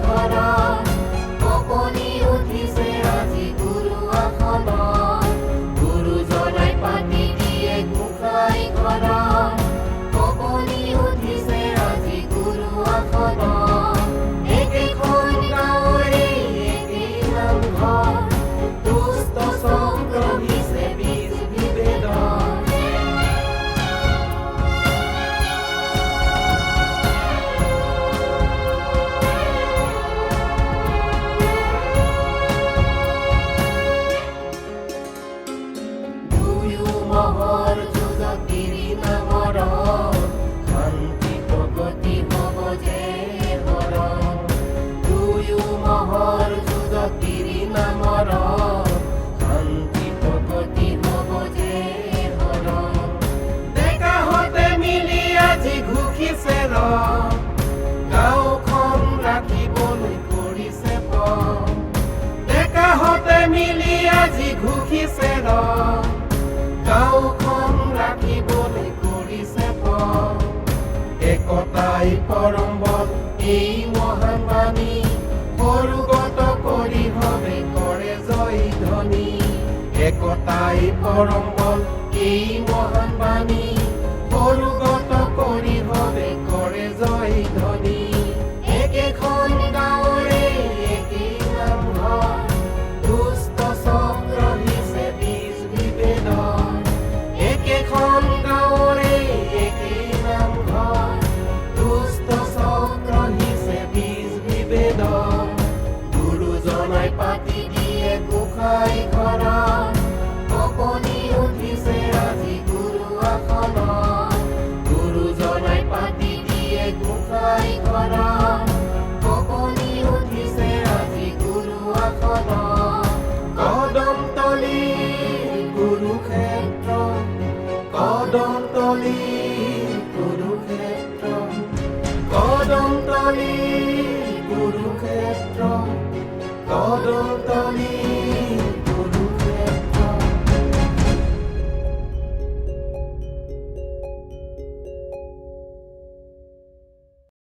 ঘৰত কপনি উঠিছে আজি গুৰু আসনত গুৰুজনাই পাতি দিয়ে গোসাঁই ঘৰত কপনি উঠিছে আজি গুৰু আসনত একেখন গাঁৱৰে একে নামঘৰ দুষ্ট চক্ৰ ভিছে বীজ বিভেদৰ মহৰ যুগত গিৰি নামৰ শান্তি প্ৰগতি হ'ব যে হৰ দুয়ো মহৰ যুগত গিৰি নামৰ শান্তি প্ৰগতি হ'ব যে হৰ ডেকাহঁতে মিলি আজি ঘুখিছে গাঁওখন ৰাখিবলৈ কৰিছে ডেকাহঁতে মিলি আজি ঘুখিছে গাঁওখন ৰাখিবলৈ কৰিছে একতাই পৰম বল এই মহান বাণী সৰুগত কৰি হবে কৰে জয় ধ্বনি একতাই পৰম বল এই মহান বাণী সৰুগত কৰি হবে কৰে জয় ধ্বনি একেখন গাঁৱৰে একে নামঘৰ দুষ্ট চক্ৰ ভিছে বীজ বিভেদৰ একেখন গাঁৱৰে একে নামঘৰ দুষ্ট চক্ৰ ভিছে বীজ বিভেদৰ গুৰুজনাই পাতি দিয়ে গোসাঁই ঘৰত কপনি উঠিছে আজি গুৰু আসনত গুৰুজনাই পাতি দিয়ে গোসাঁই ঘৰত কপনি উঠিছে আজি গুৰু আসনত কদম তলি